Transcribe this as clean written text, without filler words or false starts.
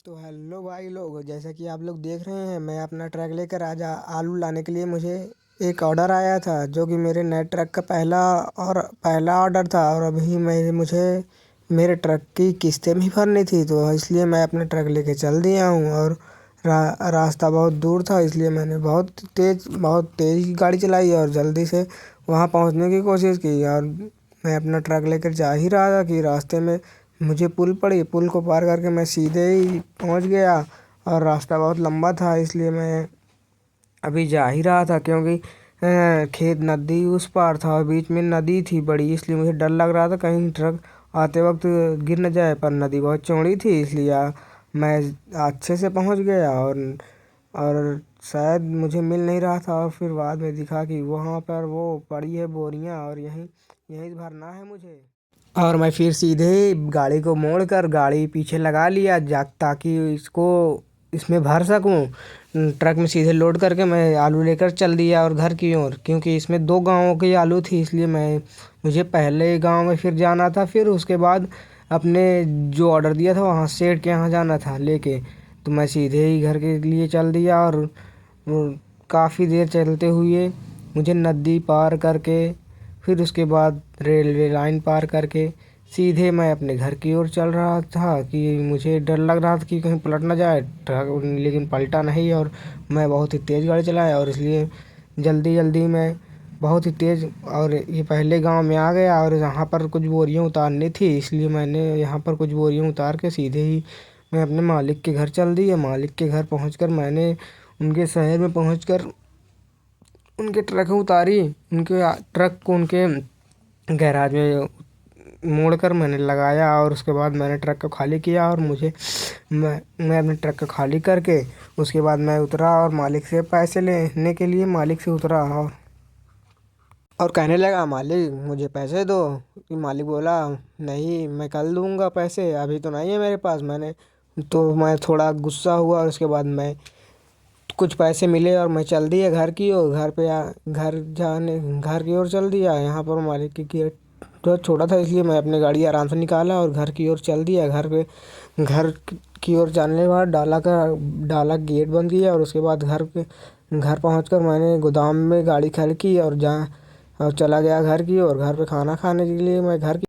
तो हेलो भाई लोग, जैसा कि आप लोग देख रहे हैं, मैं अपना ट्रक लेकर आज आलू लाने के लिए मुझे एक ऑर्डर आया था, जो कि मेरे नए ट्रक का पहला ऑर्डर था। और अभी मैं मुझे मेरे ट्रक की किस्तें भी भरनी थी, तो इसलिए मैं अपना ट्रक लेके चल दिया हूँ। और रास्ता बहुत दूर था, इसलिए मैंने बहुत तेज़ गाड़ी चलाई और जल्दी से वहाँ पहुँचने की कोशिश की। और मैं अपना ट्रक लेकर जा ही रहा था कि रास्ते में मुझे पुल पड़ी। पुल को पार करके मैं सीधे ही पहुंच गया। और रास्ता बहुत लंबा था, इसलिए मैं अभी जा ही रहा था, क्योंकि खेत नदी उस पार था और बीच में नदी थी बड़ी, इसलिए मुझे डर लग रहा था कहीं ट्रक आते वक्त गिर न जाए। पर नदी बहुत चौड़ी थी, इसलिए मैं अच्छे से पहुंच गया। और शायद मुझे मिल नहीं रहा था, और फिर बाद में दिखा कि वहाँ पर वो पड़ी है बोरियां, और यहीं यहीं भरना है मुझे। और मैं फिर सीधे गाड़ी को मोड़कर गाड़ी पीछे लगा लिया, जा ताकि इसको इसमें भर सकूं। ट्रक में सीधे लोड करके मैं आलू लेकर चल दिया और घर की ओर, क्योंकि इसमें दो गांवों की आलू थी, इसलिए मुझे पहले गांव में फिर जाना था, फिर उसके बाद अपने जो ऑर्डर दिया था वहाँ सेठ के यहाँ जाना था लेके। तो मैं सीधे ही घर के लिए चल दिया। और काफ़ी देर चलते हुए मुझे नदी पार करके, फिर उसके बाद रेलवे लाइन पार करके सीधे मैं अपने घर की ओर चल रहा था, कि मुझे डर लग रहा था कि कहीं पलट ना जाए ट्रक, लेकिन पलटा नहीं। और मैं बहुत ही तेज़ गाड़ी चलाया, और इसलिए जल्दी जल्दी मैं बहुत ही तेज़ और ये पहले गांव में आ गया। और यहाँ पर कुछ बोरियां उतारनी थी, इसलिए मैंने यहाँ पर कुछ बोरियां उतार के सीधे ही मैं अपने मालिक के घर चल दिया। मालिक के घर पहुँचकर मैंने उनके शहर में पहुँचकर उनके ट्रक उतारी। उनके ट्रक को उनके गैराज में मोड़कर मैंने लगाया, और उसके बाद मैंने ट्रक को खाली किया। और मैं अपने ट्रक को खाली करके उसके बाद मैं उतरा और मालिक से पैसे लेने के लिए मालिक से उतरा। और कहने लगा, मालिक मुझे पैसे दो। कि मालिक बोला, नहीं मैं कल दूंगा पैसे, अभी तो नहीं है मेरे पास। मैं थोड़ा गुस्सा हुआ, और उसके बाद मैं कुछ पैसे मिले और मैं चल दिया घर की ओर। घर की ओर चल दिया। यहाँ पर मालिक की गेट तो छोटा था, इसलिए मैं अपनी गाड़ी आराम से निकाला और घर की ओर चल दिया। घर की ओर जाने के बाद डाला गेट बंद किया, और उसके बाद घर पहुंचकर मैंने गोदाम में गाड़ी खड़ी की और चला गया घर की ओर। घर पे खाना खाने के लिए मैं घर की